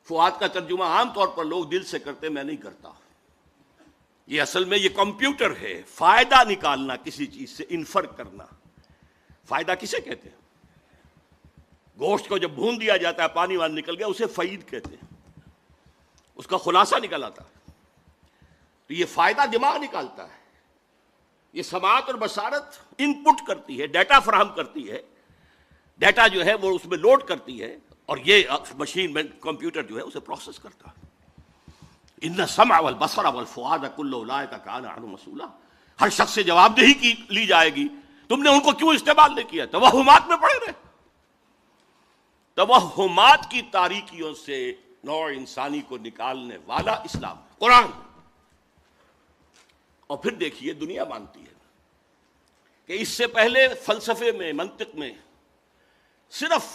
فؤاد کا ترجمہ عام طور پر لوگ دل سے کرتے، میں نہیں کرتا. یہ اصل میں یہ کمپیوٹر ہے. فائدہ نکالنا کسی چیز سے، انفر کرنا. فائدہ کسے کہتے ہیں؟ گوشت کو جب بھون دیا جاتا ہے، پانی وانی نکل گیا، اسے فعید کہتے ہیں. اس کا خلاصہ نکل آتا ہے. تو یہ فائدہ دماغ نکالتا ہے. یہ سماعت اور بصارت ان پٹ کرتی ہے، ڈیٹا فراہم کرتی ہے. ڈیٹا جو ہے وہ اس میں لوڈ کرتی ہے، اور یہ مشین میں کمپیوٹر جو ہے اسے پروسیس کرتا ہے. ان السمع والبصر والفؤاد کل اولئک کان عنہ مسئولا. ہر شخص سے جواب دہی کی لی جائے گی. تم نے ان کو کیوں استعمال نہیں کیا؟ توہمات میں پڑے رہے. توہمات کی تاریکیوں سے نوع انسانی کو نکالنے والا اسلام، قرآن. اور پھر دیکھیے دنیا مانتی ہے کہ اس سے پہلے فلسفے میں، منطق میں صرف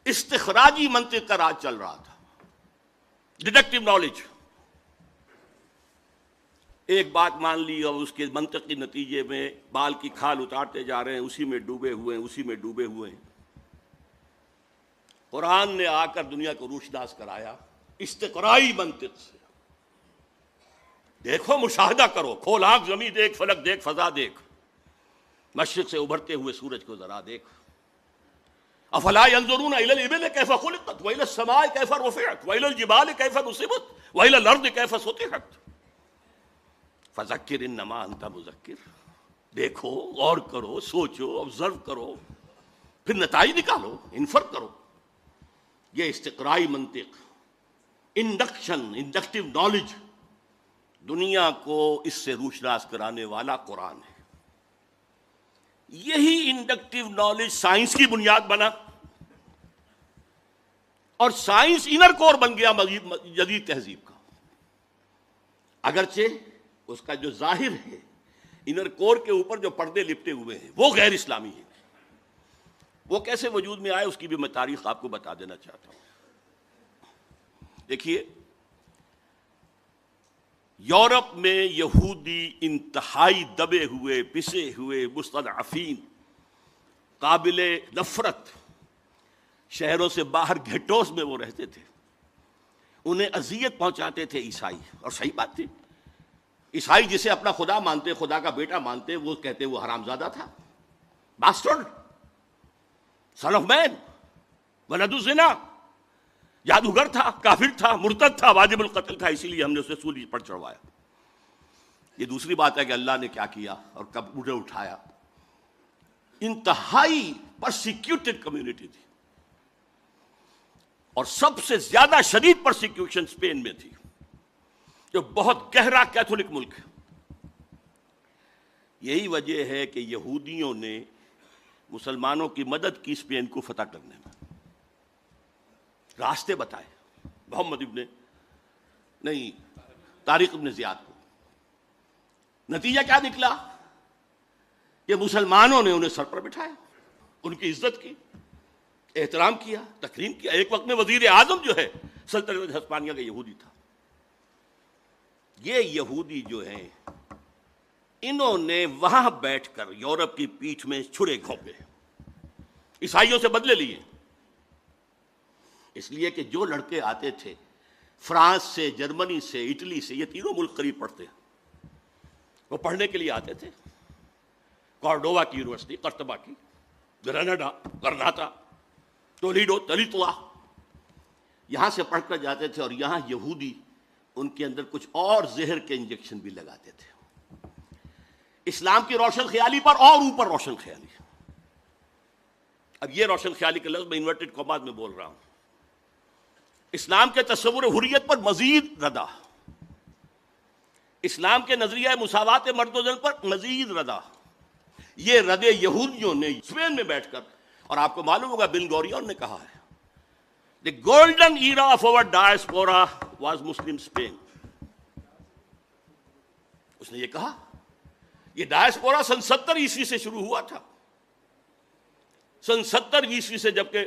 استخراجی منطق کا راج چل رہا تھا، ڈیڈکٹیو نالج. ایک بات مان لی اور اس کے منطقی نتیجے میں بال کی کھال اتارتے جا رہے ہیں، اسی میں ڈوبے ہوئے ہیں، اسی میں ڈوبے ہوئے ہیں. قرآن نے آ کر دنیا کو روشناس کرایا استقرائی منطق سے. دیکھو، مشاہدہ کرو، کھول آنکھ، زمین دیکھ، فلک دیکھ، فضا دیکھ، مشرق سے ابھرتے ہوئے سورج کو ذرا دیکھ. افلا ينظرون الى الابل كيف خلقت والى السماء كيف رفعت والى الجبال كيف نصبت والى الارض كيف سطحت فذكر انما انت مذکر. دیکھو، غور کرو، سوچو، آبزرو کرو، پھر نتائج نکالو، انفر کرو. یہ استقرائی منطق، انڈکٹیو نالج، دنیا کو اس سے روشناس کرانے والا قرآن ہے. یہی انڈکٹیو نالج سائنس کی بنیاد بنا، اور سائنس انر کور بن گیا جدید تہذیب کا. اگرچہ اس کا جو ظاہر ہے، انر کور کے اوپر جو پردے لپٹے ہوئے ہیں وہ غیر اسلامی ہیں. وہ کیسے وجود میں آئے اس کی بھی میں تاریخ آپ کو بتا دینا چاہتا ہوں. دیکھیے، یورپ میں یہودی انتہائی دبے ہوئے، پسے ہوئے، مستضعفین، قابل نفرت، شہروں سے باہر گھٹوس میں وہ رہتے تھے. انہیں اذیت پہنچاتے تھے عیسائی، اور صحیح بات تھی. عیسائی جسے اپنا خدا مانتے، خدا کا بیٹا مانتے، وہ کہتے وہ حرامزادہ تھا، باسٹرڈ، سن آف مین، ولد الزنا، جادوگر تھا، کافر تھا، مرتد تھا، واجب القتل تھا. اسی لیے ہم نے اسے سولی پر چڑھوایا. یہ دوسری بات ہے کہ اللہ نے کیا کیا اور کب انہیں اٹھایا. انتہائی پرسیکیوٹڈ کمیونٹی تھی، اور سب سے زیادہ شدید پرسیکیوشن اسپین میں تھی، جو بہت گہرا کیتھولک ملک ہے. یہی وجہ ہے کہ یہودیوں نے مسلمانوں کی مدد کی اسپین کو فتح کرنے میں، راستے بتائے محمد طارق ابن زیاد کو. نتیجہ کیا نکلا؟ کہ مسلمانوں نے انہیں سر پر بٹھایا، ان کی عزت کی، احترام کیا، تکریم کیا. ایک وقت میں وزیر اعظم جو ہے سلطنت ہسپانیہ کا یہودی تھا. یہ یہودی جو ہیں، انہوں نے وہاں بیٹھ کر یورپ کی پیٹھ میں چھڑے گھونپے، عیسائیوں سے بدلے لیے. اس لیے کہ جو لڑکے آتے تھے فرانس سے، جرمنی سے، اٹلی سے، یہ تینوں ملک قریب پڑتے ہیں، وہ پڑھنے کے لیے آتے تھے. کارڈووا کی یونیورسٹی، قرطبہ کی، گرناڈا، گرناطہ، تولیڈو، تلیتوا، یہاں سے پڑھ کر جاتے تھے. اور یہاں یہودی ان کے اندر کچھ اور زہر کے انجیکشن بھی لگاتے تھے، اسلام کی روشن خیالی پر اور اوپر روشن خیالی. اب یہ روشن خیالی کا لفظ میں انورٹڈ کاماز میں بول رہا ہوں. اسلام کے تصور حریت پر مزید ردا، اسلام کے نظریہ مساوات مرد و زن پر مزید ردا. یہ ردے یہودیوں نے اسپین میں بیٹھ کر، اور آپ کو معلوم ہوگا بن گوریون نے کہا ہے the golden era of our diaspora was Muslim Spain. اس نے یہ کہا، یہ ڈائسپورا سن 70 عیسوی سے شروع ہوا تھا. سن 70 عیسوی سے، جبکہ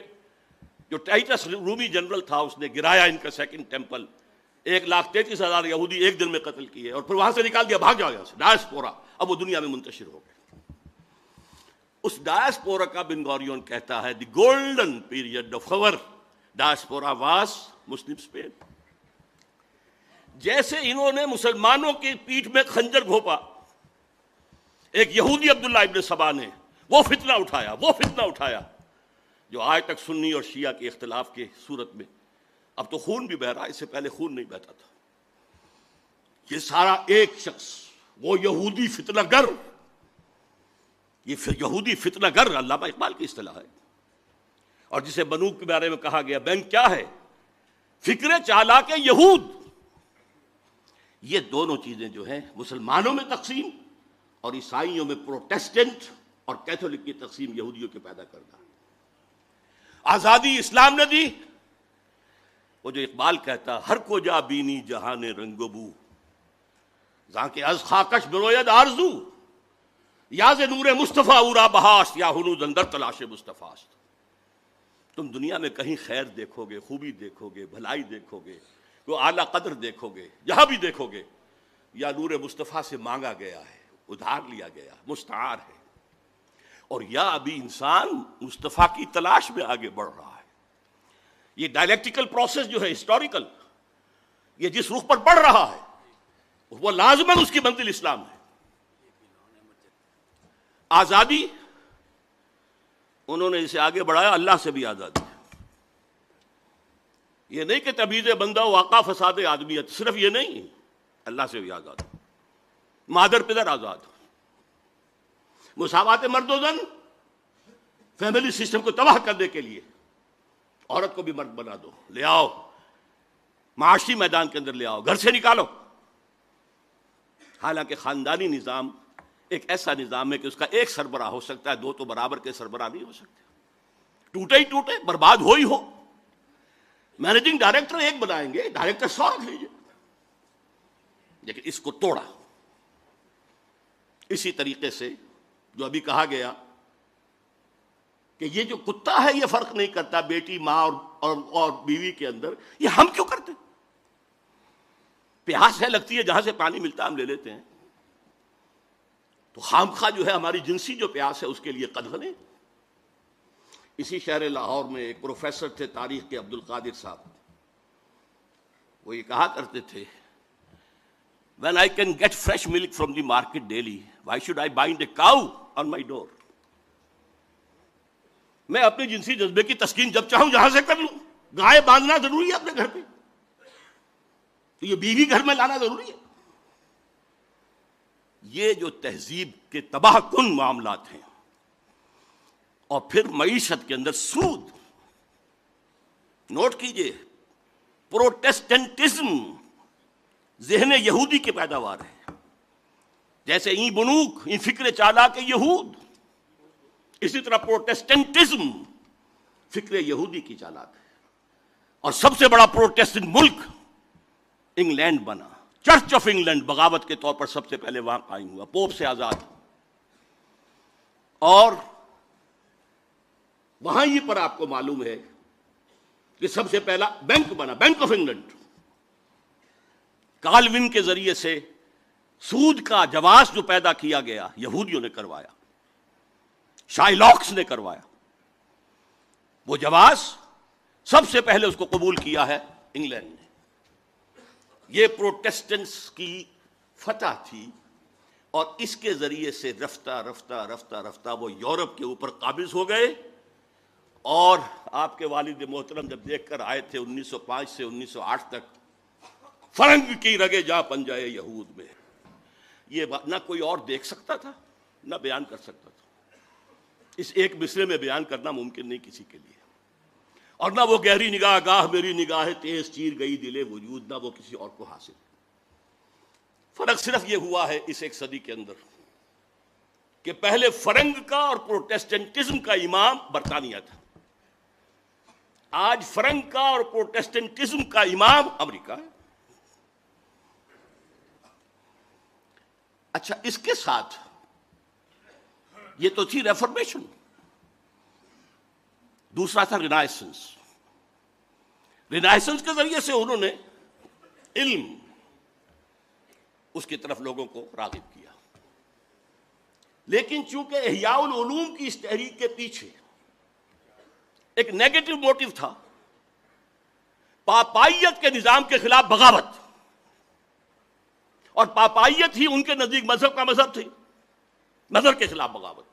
جو ٹائٹس رومی جنرل تھا اس نے گرایا ان کا سیکنڈ ٹیمپل، 1,33,000 یہودی ایک دن میں قتل کیے، اور پھر وہاں سے نکال دیا، بھاگ جاؤ یہاں سے. ڈائسپورا اب وہ دنیا میں منتشر ہو گئے. اس ڈائسپورا کا بن گوریون کہتا ہے the golden period of our diaspora was Muslim Spain. جیسے انہوں نے مسلمانوں کی پیٹھ میں خنجر گھونپا، ایک یہودی عبداللہ ابن سبا نے وہ فتنہ اٹھایا جو آج تک سنی اور شیعہ کے اختلاف کی صورت میں اب تو خون بھی بہہ رہا ہے، اس سے پہلے خون نہیں بہتا تھا. یہ سارا ایک شخص، وہ یہودی فتنہ گر، یہ یہودی فتنہ گر علامہ اقبال کی اصطلاح ہے. اور جسے بنوک کے بارے میں کہا گیا بینک کیا ہے؟ فکر چالاک یہود. یہ دونوں چیزیں جو ہیں مسلمانوں میں تقسیم اور عیسائیوں میں پروٹیسٹنٹ اور کیتھولک کی تقسیم یہودیوں کے پیدا کرنا. آزادی اسلام نے دی. وہ جو اقبال کہتا ہر کو جا بینی جہان رنگ و بو، جہاں کے از خاکش بروید آرزو، یا ز نور مصطفیٰ اورا بہاشت، یا ہنوز اندر تلاش مصطفیٰ. تم دنیا میں کہیں خیر دیکھو گے، خوبی دیکھو گے، بھلائی دیکھو گے، وہ اعلیٰ قدر دیکھو گے، جہاں بھی دیکھو گے یا نور مصطفیٰ سے مانگا گیا ہے، ادھار لیا گیا، مستعار ہے، اور یا ابھی انسان مصطفیٰ کی تلاش میں آگے بڑھ رہا ہے. یہ ڈائلیکٹیکل پروسیس جو ہے ہسٹوریکل، یہ جس رخ پر بڑھ رہا ہے وہ لازماً اس کی منزل اسلام ہے. آزادی انہوں نے اسے آگے بڑھایا، اللہ سے بھی آزادی. یہ نہیں کہ تبعیض بندہ و آقا فساد آدمیت، صرف یہ نہیں، اللہ سے بھی آزاد، مادر پدر آزاد، مساوات مرد و زن، فیملی سسٹم کو تباہ کرنے کے لیے عورت کو بھی مرد بنا دو، لے آؤ معاشی میدان کے اندر، لے آؤ، گھر سے نکالو. حالانکہ خاندانی نظام ایک ایسا نظام ہے کہ اس کا ایک سربراہ ہو سکتا ہے، دو تو برابر کے سربراہ نہیں ہو سکتے. ٹوٹے ہی ٹوٹے، برباد ہو ہی ہو. مینیجنگ ڈائریکٹر ایک بنائیں گے، ڈائریکٹر 100 رکھ لیجیے، لیکن اس کو توڑا. اسی طریقے سے جو ابھی کہا گیا کہ یہ جو کتا ہے یہ فرق نہیں کرتا بیٹی ماں اور بیوی کے اندر، یہ ہم کیوں کرتے؟ پیاس ہے لگتی ہے، جہاں سے پانی ملتا ہے ہم لے لیتے ہیں. تو خامخواہ جو ہے ہماری جنسی جو پیاس ہے اس کے لیے قدغن ہے. اسی شہر لاہور میں ایک پروفیسر تھے تاریخ کے، عبد القادر صاحب، وہ یہ کہا کرتے تھے when I can get fresh milk from the market daily, why should I bind a cow on my door? میں اپنے جنسی جذبے کی تسکین جب چاہوں جہاں سے کر لوں. گائے باندھنا ضروری ہے اپنے گھر پہ، تو یہ بیوی گھر میں لانا ضروری ہے. یہ جو تہذیب کے تباہ کن معاملات ہیں، اور پھر معیشت کے اندر سود. نوٹ کیجئے، پروٹیسٹنٹزم ذہن یہودی کی پیداوار ہے. جیسے این بنوک، این فکر چالاک یہود، اسی طرح پروٹیسٹنٹزم فکر یہودی کی چالاک ہے. اور سب سے بڑا پروٹیسٹنٹ ملک انگلینڈ بنا. چرچ آف انگلینڈ بغاوت کے طور پر سب سے پہلے وہاں قائم ہوا، پوپ سے آزاد. اور وہاں ہی پر آپ کو معلوم ہے کہ سب سے پہلا بینک بنا، بینک آف انگلینڈ. کالون کے ذریعے سے سود کا جواز جو پیدا کیا گیا یہودیوں نے کروایا، شائلاکس نے کروایا. وہ جواز سب سے پہلے اس کو قبول کیا ہے انگلینڈ نے. یہ پروٹیسٹنٹس کی فتح تھی، اور اس کے ذریعے سے رفتہ رفتہ رفتہ رفتہ وہ یورپ کے اوپر قابض ہو گئے. اور آپ کے والد محترم جب دیکھ کر آئے تھے 1905 سے 1908 تک، فرنگ کی رگے جا پنجائے یہود میں، یہ بات نہ کوئی اور دیکھ سکتا تھا نہ بیان کر سکتا تھا. اس ایک مصرے میں بیان کرنا ممکن نہیں کسی کے لیے. اور نہ وہ گہری نگاہ گاہ میری نگاہ تیز چیر گئی دل وجود، نہ وہ کسی اور کو حاصل. فرق صرف یہ ہوا ہے اس ایک صدی کے اندر کہ پہلے فرنگ کا اور پروٹیسٹنٹزم کا امام برطانیہ تھا. آج فرنگ کا اور پروٹیسٹنٹزم کا امام امریکہ ہے. اچھا، اس کے ساتھ یہ تو تھی ریفارمیشن. دوسرا تھا رینائسنس. رینائسنس کے ذریعے سے انہوں نے علم، اس کی طرف لوگوں کو راغب کیا. لیکن چونکہ احیاء العلوم کی اس تحریک کے پیچھے ایک نیگیٹو موٹیو تھا، پاپائیت کے نظام کے خلاف بغاوت، اور پاپائیت ہی ان کے نزدیک مذہب کا مذہب تھی، مذہب کے خلاف بغاوت۔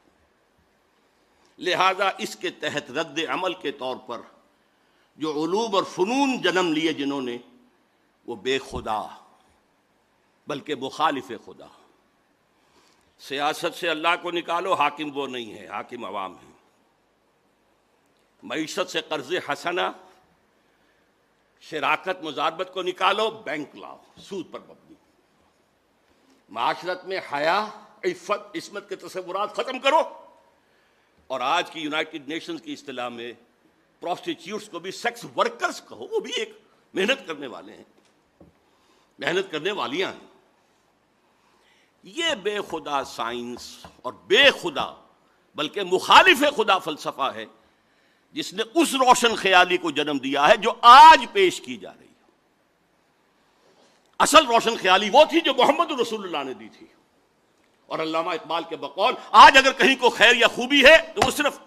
لہذا اس کے تحت رد عمل کے طور پر جو علوم اور فنون جنم لیے جنہوں نے، وہ بے خدا بلکہ مخالف خدا۔ سیاست سے اللہ کو نکالو، حاکم وہ نہیں ہے، حاکم عوام ہے۔ معیشت سے قرض حسنہ، شراکت مزاربت کو نکالو، بینک لاؤ، سود پر مبنی۔ معاشرت میں حیا، عفت، عصمت کے تصورات ختم کرو، اور آج کی یونائٹڈ نیشنز کی اصطلاح میں پروسٹیٹیوٹس کو بھی سیکس ورکرز کہو، وہ بھی ایک محنت کرنے والے ہیں، محنت کرنے والیاں ہیں۔ یہ بے خدا سائنس اور بے خدا بلکہ مخالف خدا فلسفہ ہے جس نے اس روشن خیالی کو جنم دیا ہے جو آج پیش کی جا رہی ہے۔ اصل روشن خیالی وہ تھی جو محمد رسول اللہ نے دی تھی، اور علامہ اقبال کے بقول آج اگر کہیں کو خیر یا خوبی ہے تو وہ صرف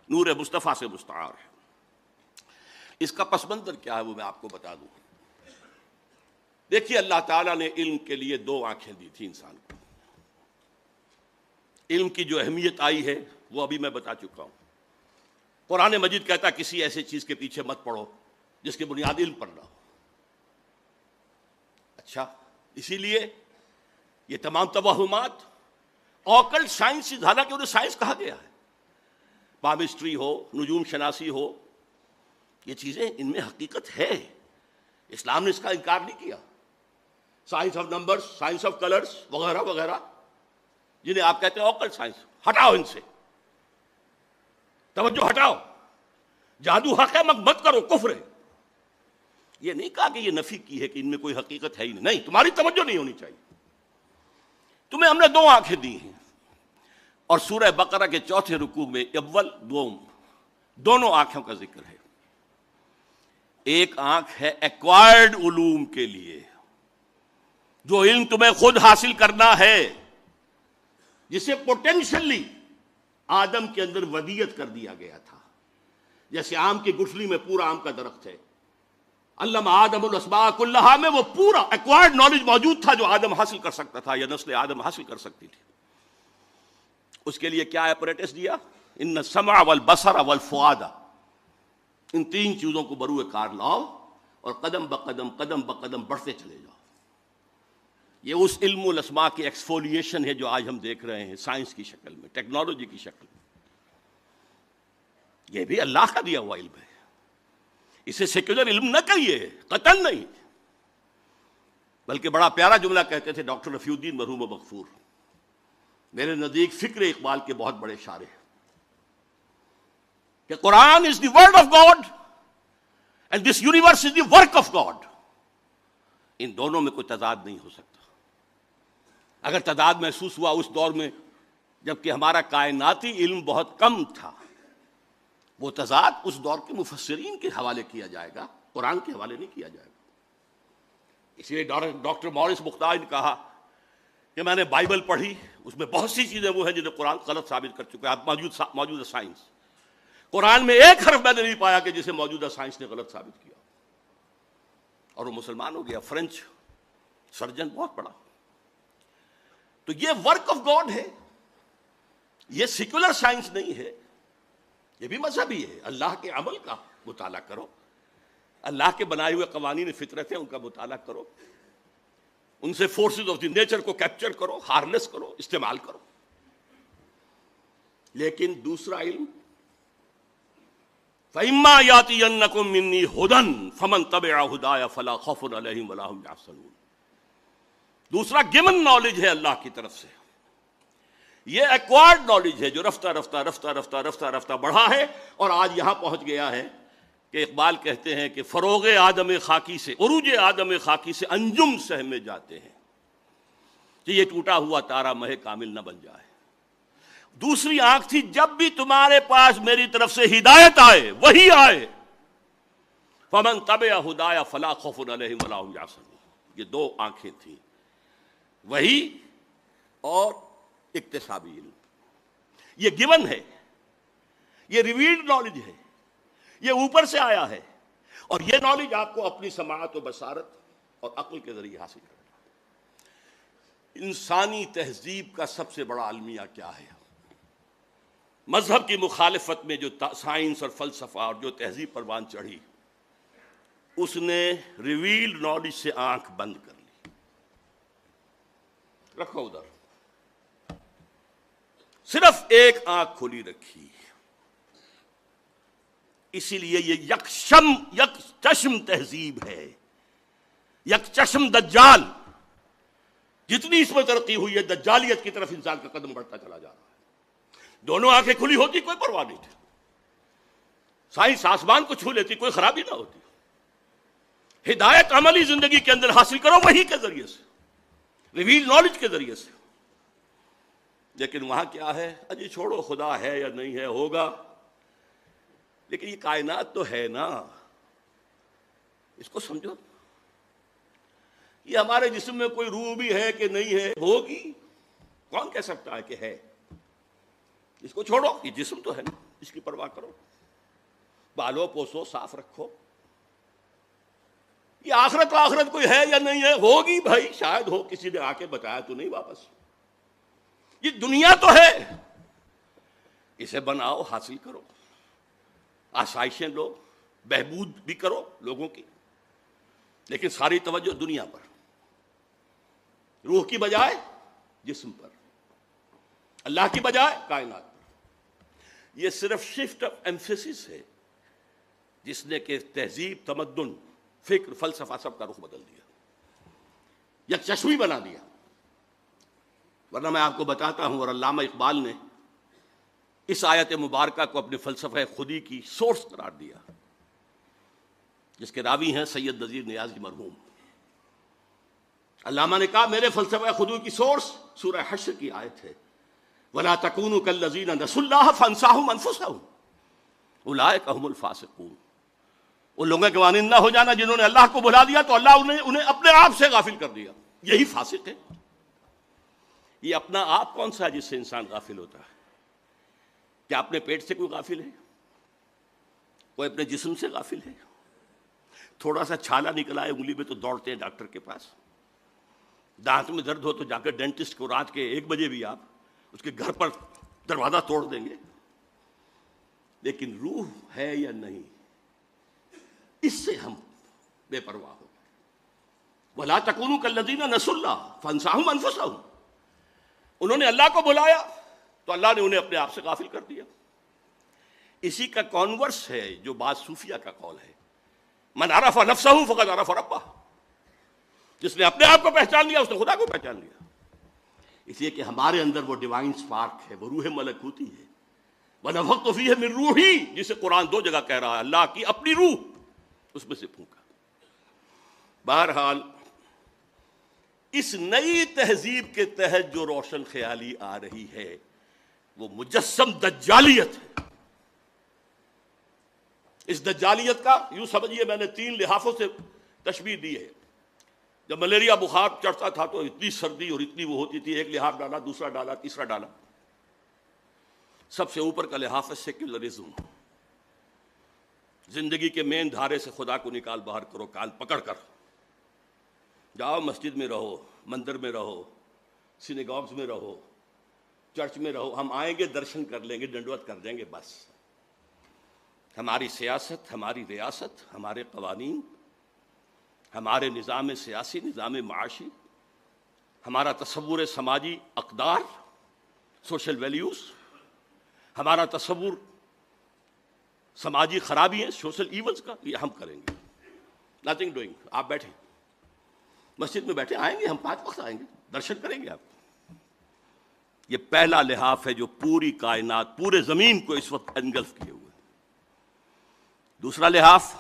نور مصطفیٰ سے مستعار ہے۔ اس کا پس منظر کیا ہے وہ میں آپ کو بتا دوں۔ دیکھیے، اللہ تعالیٰ نے علم کے لیے دو آنکھیں دی تھی انسان کو۔ علم کی جو اہمیت آئی ہے وہ ابھی میں بتا چکا ہوں۔ قرآن مجید کہتا ہے کسی ایسے چیز کے پیچھے مت پڑو جس کی بنیاد علم پر نہ ہو۔ اچھا، اسی لیے یہ تمام توہمات آکلٹ سائنس، حالانکہ انہیں سائنس کہا گیا ہے، پامسٹری ہو، نجوم شناسی ہو، یہ چیزیں ان میں حقیقت ہے، اسلام نے اس کا انکار نہیں کیا۔ Science of numbers, science of colours وغیرہ وغیرہ جنہیں آپ کہتے ہیں آکلٹ سائنس، ہٹاؤ ان سے، توجہ ہٹاؤ، جادو حق ہے مت کرو، کفر ہے۔ یہ نہیں کہا کہ یہ نفی کی ہے کہ ان میں کوئی حقیقت ہے ہی نہیں، تمہاری توجہ نہیں ہونی چاہیے۔ تمہیں ہم نے دو آنکھیں دی ہیں، اور سورہ بقرہ کے چوتھے رکوع میں اول دوم دونوں آنکھوں کا ذکر ہے۔ ایک آنکھ ہے ایکوائرڈ علوم کے لیے، جو علم تمہیں خود حاصل کرنا ہے، جسے پوٹینشلی آدم کے اندر ودیت کر دیا گیا تھا۔ جیسے آم کی گٹھلی میں پورا آم کا درخت ہے، علم آدم الاسماء کلہا میں وہ پورا ایکوائرڈ نالج موجود تھا جو آدم حاصل کر سکتا تھا یا نسل آدم حاصل کر سکتی تھی۔ اس کے لیے کیا اپریٹس دیا؟ ان السمع والبصر والفؤاد، ان تین چیزوں کو بروئے کار لاؤ اور قدم بقدم بڑھتے چلے جاؤ۔ یہ اس علم الاسماء کی ایکسفولیشن ہے جو آج ہم دیکھ رہے ہیں سائنس کی شکل میں، ٹیکنالوجی کی شکل میں۔ یہ بھی اللہ کا دیا ہوا علم ہے، اسے سیکولر علم نہ کہیے، قطعاً نہیں، بلکہ بڑا پیارا جملہ کہتے تھے ڈاکٹر رفیع الدین مرحوم و مغفور، میرے نزدیک فکر اقبال کے بہت بڑے شاعر ہیں، کہ Quran is the word of God and this universe is the work of God. ان دونوں میں کوئی تضاد نہیں ہو سکتا۔ اگر تضاد محسوس ہوا اس دور میں جبکہ ہمارا کائناتی علم بہت کم تھا، وہ تضاد اس دور کے مفسرین کے حوالے کیا جائے گا، قرآن کے حوالے نہیں کیا جائے گا۔ اس لیے ڈاکٹر مورس مختار نے کہا کہ میں نے بائبل پڑھی، اس میں بہت سی چیزیں وہ ہیں جنہیں قرآن غلط ثابت کر چکا ہے، موجودہ سائنس، قرآن میں ایک حرف میں نے نہیں پایا کہ جسے موجودہ سائنس نے غلط ثابت کیا، اور وہ مسلمان ہو گیا، فرینچ سرجن بہت بڑا۔ تو یہ ورک آف گاڈ ہے، یہ سیکولر سائنس نہیں ہے، یہ بھی مذہبی ہے۔ اللہ کے عمل کا مطالعہ کرو، اللہ کے بنائے ہوئے قوانین فطرت ہیں ان کا مطالعہ کرو، ان سے فورسز آف دی نیچر کو کیپچر کرو، ہارنس کرو، استعمال کرو۔ لیکن دوسرا علم، فَإِمَّا يَأْتِيَنَّكُم مِّنِّي هُدًى فَمَن تَبِعَ هُدَايَ فَلَا خَوْفٌ عَلَيْهِمْ وَلَا هُمْ يَحْزَنُونَ۔ دوسرا گیون نالج ہے اللہ کی طرف سے، یہ ایکوائرڈ نالج ہے جو رفتہ رفتہ رفتہ رفتہ رفتہ رفتہ بڑھا ہے، اور آج یہاں پہنچ گیا ہے کہ اقبال کہتے ہیں کہ فروغ آدم خاکی سے، عروج آدم خاکی سے انجم سہمے جاتے ہیں کہ یہ ٹوٹا ہوا تارا مہ کامل نہ بن جائے۔ دوسری آنکھ تھی، جب بھی تمہارے پاس میری طرف سے ہدایت آئے، وہی آئے، فمن تبع ہدایا فلا خوف علیہم ولا هم یحزنون۔ یہ دو آنکھیں تھیں، وہی اور اکتسابی علم۔ یہ گیون ہے، یہ ریویلڈ نالج ہے، یہ اوپر سے آیا ہے، اور یہ نالج آپ کو اپنی سماعت و بصارت اور عقل کے ذریعے حاصل کرنا ہے۔ انسانی تہذیب کا سب سے بڑا المیہ کیا ہے؟ مذہب کی مخالفت میں جو سائنس اور فلسفہ اور جو تہذیب پروان چڑھی، اس نے ریویلڈ نالج سے آنکھ بند کر لی۔ رکھو ادھر، صرف ایک آنکھ کھلی رکھی، اسی لیے یہ یک چشم تہذیب ہے، یک چشم دجال۔ جتنی اس میں ترقی ہوئی ہے، دجالیت کی طرف انسان کا قدم بڑھتا چلا جا رہا ہے۔ دونوں آنکھیں کھلی ہوتی کوئی پرواہ نہیں تھی، سائنس آسمان کو چھو لیتی، کوئی خرابی نہ ہوتی۔ ہدایت عملی زندگی کے اندر حاصل کرو وہی کے ذریعے سے، ریویل نالج کے ذریعے سے۔ لیکن وہاں کیا ہے؟ اجی چھوڑو، خدا ہے یا نہیں ہے، ہوگا، لیکن یہ کائنات تو ہے نا، اس کو سمجھو۔ یہ ہمارے جسم میں کوئی روح بھی ہے کہ نہیں ہے، ہوگی، کون کہہ سکتا ہے کہ ہے؟ اس کو چھوڑو، یہ جسم تو ہے نا، اس کی پرواہ کرو، بالو پوسو، صاف رکھو۔ یہ آخرت کوئی ہے یا نہیں ہے، ہوگی بھائی، شاید ہو، کسی نے آ کے بتایا تو نہیں واپس۔ یہ دنیا تو ہے، اسے بناؤ، حاصل کرو، آسائشیں لو، بہبود بھی کرو لوگوں کی، لیکن ساری توجہ دنیا پر، روح کی بجائے جسم پر، اللہ کی بجائے کائنات پر۔ یہ صرف شفٹ آف ایمفیسس ہے جس نے کہ تہذیب، تمدن، فکر، فلسفہ سب کا رخ بدل دیا، یک چشمی بنا دیا۔ ورنہ میں آپ کو بتاتا ہوں، اور علامہ اقبال نے اس آیت مبارکہ کو اپنے فلسفہ خودی کی سورس قرار دیا، جس کے راوی ہیں سید نذیر نیازی مرحوم۔ علامہ نے کہا میرے فلسفہ خودی کی سورس سورہ حشر کی آیت ہے، وَلَا تَكُونُوا كَالَّذِينَ نَسُوا اللَّهَ فَأَنسَاهُمْ أَنفُسَهُمْ أُولَٰئِكَ هُمُ الْفَاسِقُونَ۔ ان لوگوں کے مانند نہ ہو جانا جنہوں نے اللہ کو بھلا دیا تو اللہ انہیں اپنے آپ سے غافل کر دیا، یہی فاسق ہے۔ یہ اپنا آپ کون سا ہے جس سے انسان غافل ہوتا ہے؟ کیا اپنے پیٹ سے کوئی غافل ہے؟ کوئی اپنے جسم سے غافل ہے؟ تھوڑا سا چھالا نکلا ہے انگلی میں تو دوڑتے ہیں ڈاکٹر کے پاس، دانت میں درد ہو تو جا کر ڈینٹسٹ کو رات کے 1 بجے بھی آپ اس کے گھر پر دروازہ توڑ دیں گے۔ لیکن روح ہے یا نہیں، اس سے ہم بے پرواہ ہو گئے۔ وَلَا تَكُونُوا كَالَّذِينَ نَسُوا اللَّهَ فَأَنسَاهُمْ أَنفُسَهُمْ۔ انہوں نے اللہ کو بلایا تو اللہ نے انہیں اپنے آپ سے غافل کر دیا۔ اسی کا کانورس ہے جو بعض صوفیہ کا قول ہے، من عرف نفسه فقد عرف ربہ۔ جس نے اپنے آپ کو پہچان لیا اس نے خدا کو پہچان لیا۔ اس لیے کہ ہمارے اندر وہ ڈیوائن سپارک ہے، وہ روح ملکوتی ہے، وَنَفَخْتُ فِيهِ مِن رُوحِي، جسے قرآن 2 جگہ کہہ رہا ہے، اللہ کی اپنی روح اس میں سے پھونکا۔ بہرحال اس نئی تہذیب کے تحت جو روشن خیالی آ رہی ہے وہ مجسم دجالیت ہے۔ اس دجالیت کا یوں سمجھیے، میں نے 3 لحافوں سے تشبیہ دی ہے۔ جب ملیریا بخار چڑھتا تھا تو اتنی سردی اور اتنی وہ ہوتی تھی، ایک لحاف ڈالا، دوسرا ڈالا، تیسرا ڈالا۔ سب سے اوپر کا لحاف ہے سیکولرزم، زندگی کے مین دھارے سے خدا کو نکال باہر کرو، کال پکڑ کر جاؤ، مسجد میں رہو، مندر میں رہو، سینیگاگز میں رہو، چرچ میں رہو، ہم آئیں گے، درشن کر لیں گے، ڈنڈوت کر دیں گے، بس۔ ہماری سیاست، ہماری ریاست، ہمارے قوانین، ہمارے نظام سیاسی، نظام معاشی، ہمارا تصور سماجی اقدار، سوشل ویلیوز، ہمارا تصور سماجی خرابی ہے، سوشل ایونز کا، یہ ہم کریں گے۔ Nothing doing. آپ بیٹھیں مسجد میں، بیٹھے، آئیں گے ہم 5 وقت آئیں گے، درشن کریں گے آپ۔ یہ پہلا لحاف ہے جو پوری کائنات، پورے زمین کو اس وقت انگلف کیے ہوئے۔ دوسرا لحاف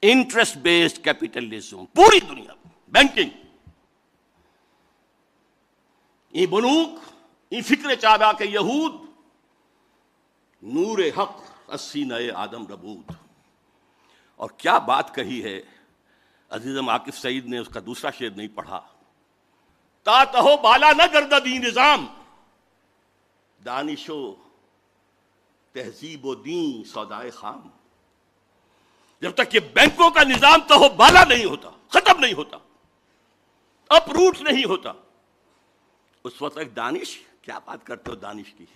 انٹرسٹ بیسڈ کیپٹلزم، پوری دنیا بینکنگ، یہ بنوک، یہ فکر چابا کے یہود، نور حق السینہ آدم ربود۔ اور کیا بات کہی ہے عزیزم عاکف سعید نے، اس کا دوسرا شعر نہیں پڑھا، تا تہو بالا نہ گرددی نظام، دانش و تہذیب و دین سودائے خام۔ جب تک کہ بینکوں کا نظام تو بالا نہیں ہوتا، ختم نہیں ہوتا، اپروٹ نہیں ہوتا، اس وقت تک دانش کیا بات کرتے ہو دانش کی،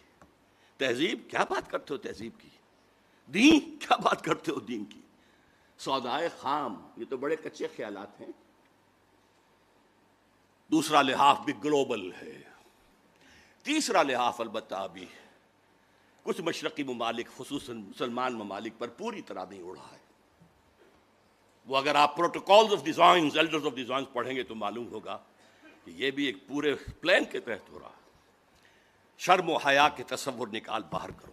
تہذیب کیا بات کرتے ہو تہذیب کی، دین کیا بات کرتے ہو دین کی، سودائے خام، یہ تو بڑے کچے خیالات ہیں۔ دوسرا لحاظ بھی گلوبل ہے، تیسرا لحاظ البتہ ابھی کچھ مشرقی ممالک خصوصاً مسلمان ممالک پر پوری طرح نہیں اڑا ہے۔ وہ اگر آپ protocols of designs, elders of designs پڑھیں گے تو معلوم ہوگا کہ یہ بھی ایک پورے پلان کے تحت ہو رہا ہے۔ شرم و حیا کے تصور نکال باہر کرو،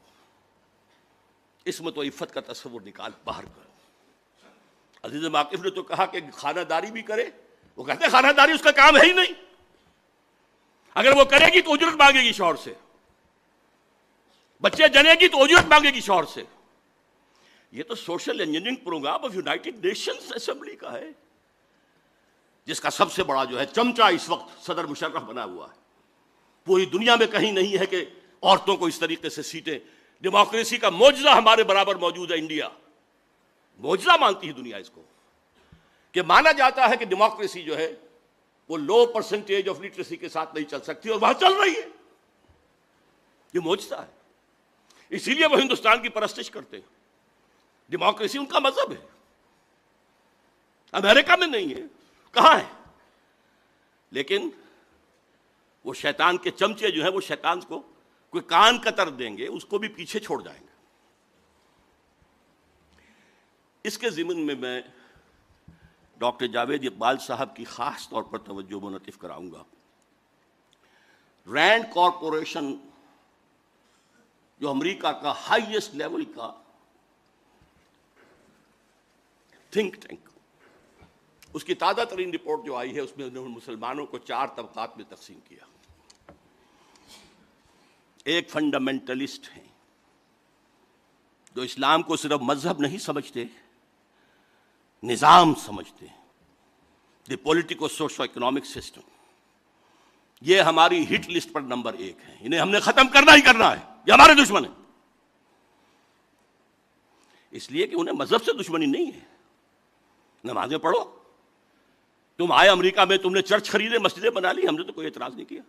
عصمت و عفت کا تصور نکال باہر کرو۔ عزیز واقف نے تو کہا کہ خانہ داری بھی کرے، وہ کہتے ہیں خانہ داری اس کا کام ہے ہی نہیں، اگر وہ کرے گی تو اجرت مانگے گی شوہر سے، بچے جنے گی تو اجرت مانگے گی شوہر سے۔ یہ تو social engineering programme of United Nations assembly کا ہے، جس کا سب سے بڑا جو ہے چمچہ اس وقت صدر مشرف بنا ہوا ہے۔ پوری دنیا میں کہیں نہیں ہے کہ عورتوں کو اس طریقے سے سیٹیں، ڈیموکریسی کا معجزہ ہمارے برابر موجود ہے انڈیا، معجزہ مانتی ہے دنیا اس کو، کہ مانا جاتا ہے کہ ڈیموکریسی جو ہے وہ لو پرسنٹیج آف لٹریسی کے ساتھ نہیں چل سکتی، اور وہاں چل رہی ہے، یہ معجزہ ہے۔ اسی لیے وہ ہندوستان کی پرستش کرتے ہیں، ڈیموکریسی ان کا مذہب ہے، امریکہ میں نہیں ہے، کہاں ہے؟ لیکن وہ شیطان کے چمچے جو ہیں وہ شیطان کو کوئی کان قطر دیں گے، اس کو بھی پیچھے چھوڑ جائیں گے۔ اس کے ضمن میں ڈاکٹر جاوید اقبال صاحب کی خاص طور پر توجہ منعطف کراؤں گا۔ رینڈ کارپوریشن جو امریکہ کا ہائیسٹ لیول کا تھنک ٹینک، اس کی تازہ ترین رپورٹ جو آئی ہے اس میں انہوں نے مسلمانوں کو 4 طبقات میں تقسیم کیا۔ ایک فنڈامنٹلسٹ ہیں جو اسلام کو صرف مذہب نہیں سمجھتے، نظام سمجھتے ہیں، دی پولیٹیکو سوشو اکنامک سسٹم۔ یہ ہماری ہٹ لسٹ پر نمبر 1 ہے، انہیں ہم نے ختم کرنا ہی کرنا ہے، یہ ہمارے دشمن ہیں۔ اس لیے کہ انہیں مذہب سے دشمنی نہیں ہے، نمازیں پڑھو، تم آئے امریکہ میں، تم نے چرچ خریدے، مسجدیں بنا لی، ہم نے تو کوئی اعتراض نہیں کیا،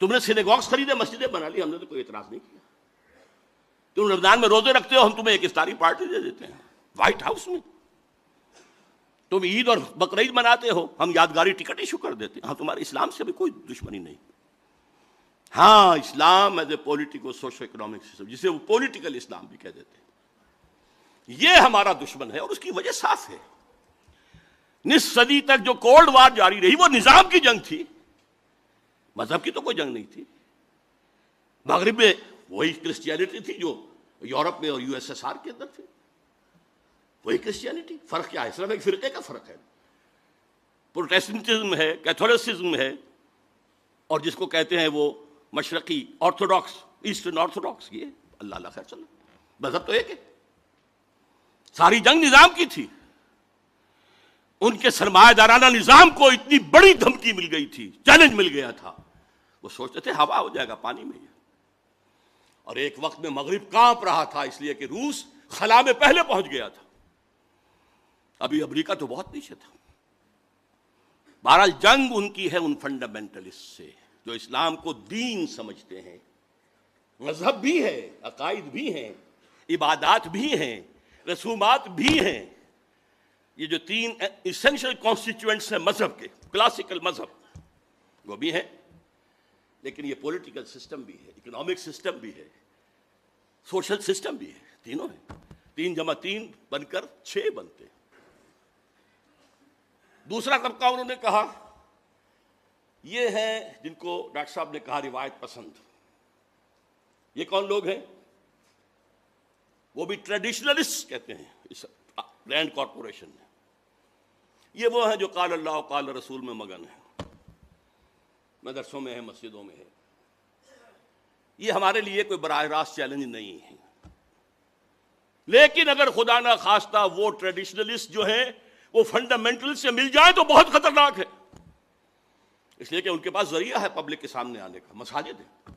تم نے سینیگوگز خریدے، مسجدیں بنا لی، ہم نے تو کوئی اعتراض نہیں کیا، تم رمضان میں روزے رکھتے ہو، ہم تمہیں ایک افطاری پارٹی دے دیتے ہیں وائٹ ہاؤس میں، تم عید اور بقرعید مناتے ہو، ہم یادگاری ٹکٹ ایشو کر دیتے ہیں۔ ہاں، تمہارے اسلام سے بھی کوئی دشمنی نہیں۔ ہاں، Islam is a politico socio economic system, جسے وہ پولیٹیکل اسلام بھی کہہ دیتے ہیں، یہ ہمارا دشمن ہے، اور اس کی وجہ صاف ہے۔ نصف صدی تک جو کولڈ وار جاری رہی وہ نظام کی جنگ تھی، مذہب کی تو کوئی جنگ نہیں تھی۔ مغرب میں وہی کرسچینٹی تھی جو یورپ میں اور یو ایس ایس آر کے اندر تھی، وہی کرسچینٹی۔ فرق کیا ہے؟ صرف ایک فرقے کا فرق ہے، پروٹیسٹنٹزم ہے، کیتھولسزم ہے، اور جس کو کہتے ہیں وہ مشرقی آرتھوڈاکس، ایسٹرن آرتھوڈاکس، یہ اللہ اللہ خیر چلو، مذہب تو ایک ہے۔ ساری جنگ نظام کی تھی، ان کے سرمایہ دارانہ نظام کو اتنی بڑی دھمکی مل گئی تھی، چیلنج مل گیا تھا، وہ سوچتے تھے ہوا ہو جائے گا پانی میں، اور ایک وقت میں مغرب کانپ رہا تھا، اس لیے کہ روس خلا میں پہلے پہنچ گیا تھا، ابھی امریکہ تو بہت پیچھے تھا۔ بہرحال جنگ ان کی ہے ان فنڈامنٹلسٹ سے جو اسلام کو دین سمجھتے ہیں، مذہب بھی ہے، عقائد بھی ہیں، عبادات بھی ہیں، رسومات بھی ہیں، یہ جو 3 ایسنشل کانسٹیٹیوئنٹس ہیں مذہب کے، کلاسیکل مذہب وہ بھی ہیں، لیکن یہ پولیٹیکل سسٹم بھی ہے، اکنامک سسٹم بھی ہے، سوشل سسٹم بھی ہے، تینوں ہیں۔ 3 × 3 بن کر 6 بنتے ہیں۔ دوسرا طبقہ انہوں نے کہا یہ ہیں جن کو ڈاکٹر صاحب نے کہا روایت پسند۔ یہ کون لوگ ہیں؟ وہ بھی ٹریڈیشنلسٹ کہتے ہیں اس رینڈ کارپوریشن میں۔ یہ وہ ہیں جو قال اللہ و قال رسول میں مگن ہیں، مدرسوں میں ہے، مسجدوں میں ہے۔ یہ ہمارے لیے کوئی براہ راست چیلنج نہیں ہے، لیکن اگر خدا نہ خواستہ وہ ٹریڈیشنلسٹ جو ہیں وہ فنڈامنٹل سے مل جائیں تو بہت خطرناک ہے، اس لیے کہ ان کے پاس ذریعہ ہے پبلک کے سامنے آنے کا، مساجد ہے،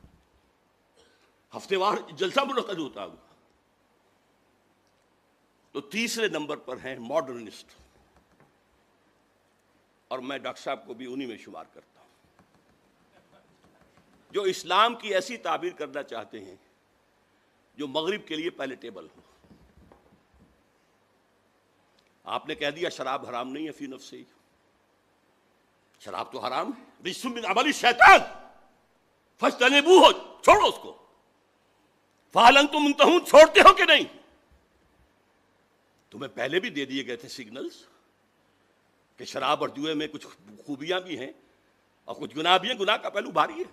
ہفتے وار جلسہ منعقد ہوتا ہے، تو تو تیسرے نمبر پر ہیں ماڈرنسٹ، اور میں ڈاکٹر صاحب کو بھی انہی میں شمار کرتا ہوں، جو اسلام کی ایسی تعبیر کرنا چاہتے ہیں جو مغرب کے لیے پیلیٹیبل ہو۔ آپ نے کہہ دیا شراب حرام نہیں ہے فی نفس ہی، شراب تو حرام ہے، رجس من عمل الشیطان فاجتنبوہ، چھوڑو اس کو، فہل انتم منتہون، چھوڑتے ہو کہ نہیں؟ تمہیں پہلے بھی دے دیے گئے تھے سگنلز کہ شراب اور جوئے میں کچھ خوبیاں بھی ہیں اور کچھ گناہ بھی ہیں، گناہ کا پہلو بھاری ہے۔